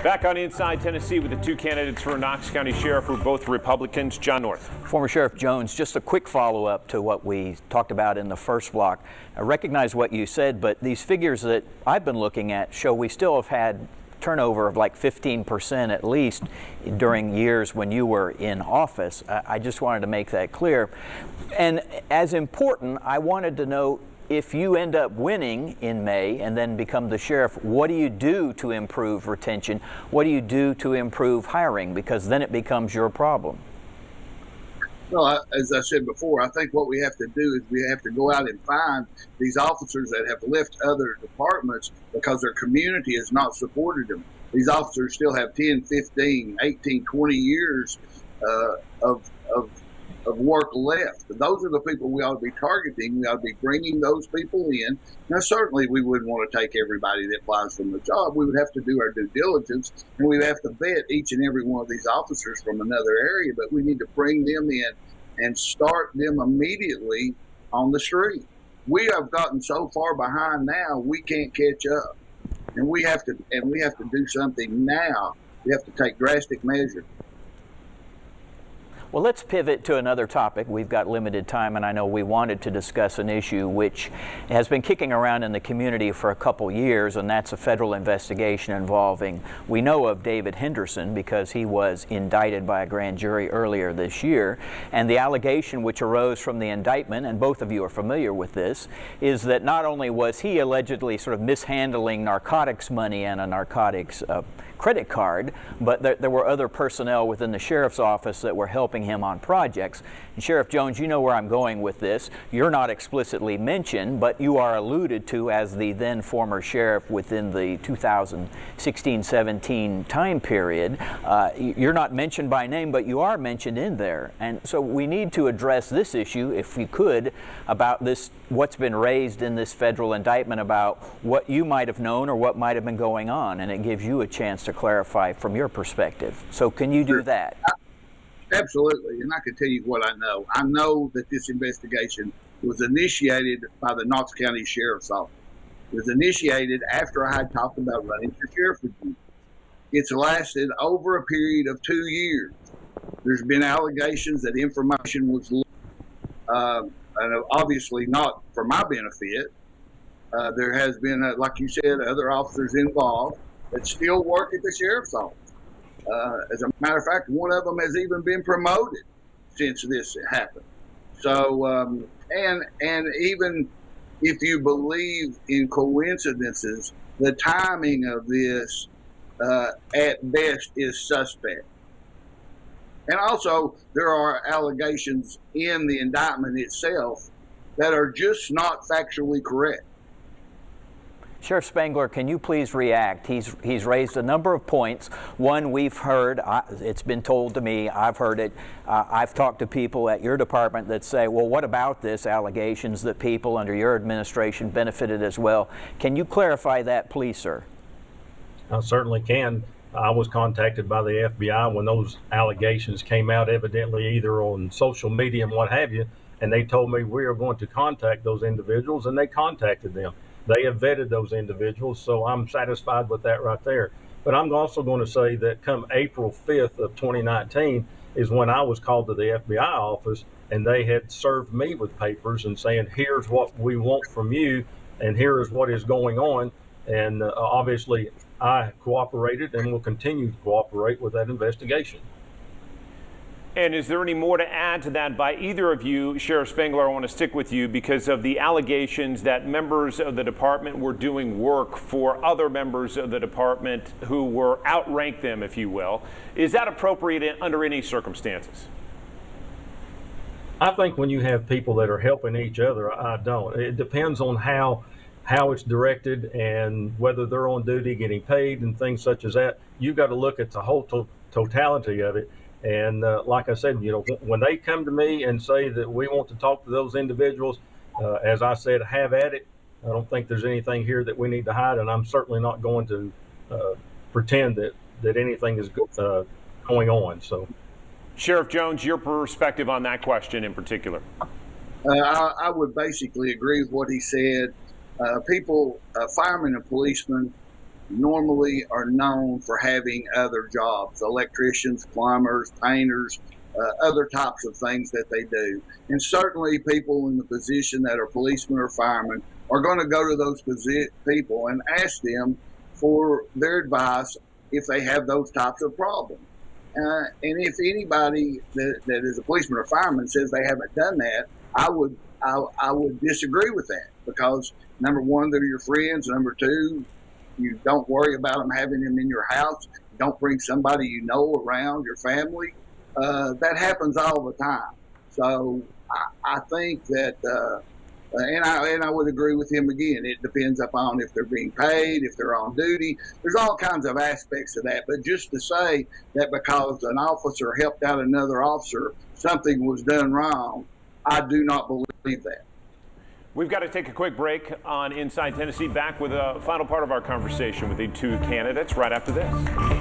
Back on Inside Tennessee with the two candidates for Knox County Sheriff who are both Republicans. John North. Former Sheriff Jones, just a quick follow-up to what we talked about in the first block. I recognize what you said, but these figures that I've been looking at show we still have had turnover of like 15% at least during years when you were in office. I just wanted to make that clear. And as important, I wanted to know, if you end up winning in May and then become the sheriff, what do you do to improve retention? What do you do to improve hiring? Because then it becomes your problem. Well, as I said before, I think what we have to do is we have to go out and find these officers that have left other departments because their community has not supported them. These officers still have 10, 15, 18, 20 years of work left. Those are the people we ought to be targeting. We ought to be bringing those people in. Now, certainly we wouldn't want to take everybody that applies from the job. We would have to do our due diligence, and we would have to vet each and every one of these officers from another area, but we need to bring them in and start them immediately on the street. We have gotten so far behind now, we can't catch up. And we have to do something now. We have to take drastic measures. Well, let's pivot to another topic. We've got limited time, and I know we wanted to discuss an issue which has been kicking around in the community for a couple years, and that's a federal investigation involving, we know of David Henderson because he was indicted by a grand jury earlier this year, and the allegation which arose from the indictment, and both of you are familiar with this, is that not only was he allegedly sort of mishandling narcotics money and a narcotics credit card, but there were other personnel within the sheriff's office that were helping him on projects. And Sheriff Jones, you know where I'm going with this. You're not explicitly mentioned, but you are alluded to as the then former sheriff within the 2016-17 time period. You're not mentioned by name, but you are mentioned in there. And so we need to address this issue, if we could, about this, what's been raised in this federal indictment about what you might have known or what might have been going on, and it gives you a chance to clarify from your perspective. So can you do that? Absolutely, and I can tell you what I know. I know that this investigation was initiated by the Knox County Sheriff's Office. It was initiated after I had talked about running for sheriff with you. It's lasted over a period of 2 years. There's been allegations that information was leaked, and obviously not for my benefit. There has been, like you said, other officers involved that still work at the sheriff's office. As a matter of fact, one of them has even been promoted since this happened. So, and even if you believe in coincidences, the timing of this at best is suspect. And also, there are allegations in the indictment itself that are just not factually correct. Sheriff Spangler, can you please react? He's raised a number of points. One, we've heard, it's been told to me, I've heard it, I've talked to people at your department that say, well, what about this allegations that people under your administration benefited as well? Can you clarify that, please, sir? I certainly can. I was contacted by the FBI when those allegations came out, evidently either on social media and what have you, and they told me we are going to contact those individuals, and they contacted them. They have vetted those individuals, so I'm satisfied with that right there. But I'm also going to say that come April 5th of 2019 is when I was called to the FBI office, and they had served me with papers and saying, here's what we want from you, and here is what is going on. And obviously, I cooperated and will continue to cooperate with that investigation. And is there any more to add to that by either of you? Sheriff Spangler, I want to stick with you because of the allegations that members of the department were doing work for other members of the department who were outrank them, if you will. Is that appropriate under any circumstances? I think when you have people that are helping each other, I don't. It depends on how it's directed and whether they're on duty, getting paid, and things such as that. You've got to look at the whole totality of it. And like I said, you know, when they come to me and say that we want to talk to those individuals, as I said, have at it. I don't think there's anything here that we need to hide, and I'm certainly not going to pretend that anything is going on. So, Sheriff Jones, your perspective on that question in particular. I would basically agree with what he said. People, firemen and policemen, normally are known for having other jobs, electricians, plumbers, painters, other types of things that they do. And certainly people in the position that are policemen or firemen are going to go to those people and ask them for their advice if they have those types of problems. And if anybody that is a policeman or fireman says they haven't done that, I would disagree with that, because number one, they're your friends. Number two, you don't worry about them having them in your house. Don't bring somebody you know around your family. That happens all the time. So I think that, and I would agree with him again. It depends upon if they're being paid, if they're on duty. There's all kinds of aspects of that. But just to say that because an officer helped out another officer, something was done wrong, I do not believe that. We've got to take a quick break on Inside Tennessee. Back with a final part of our conversation with the two candidates right after this.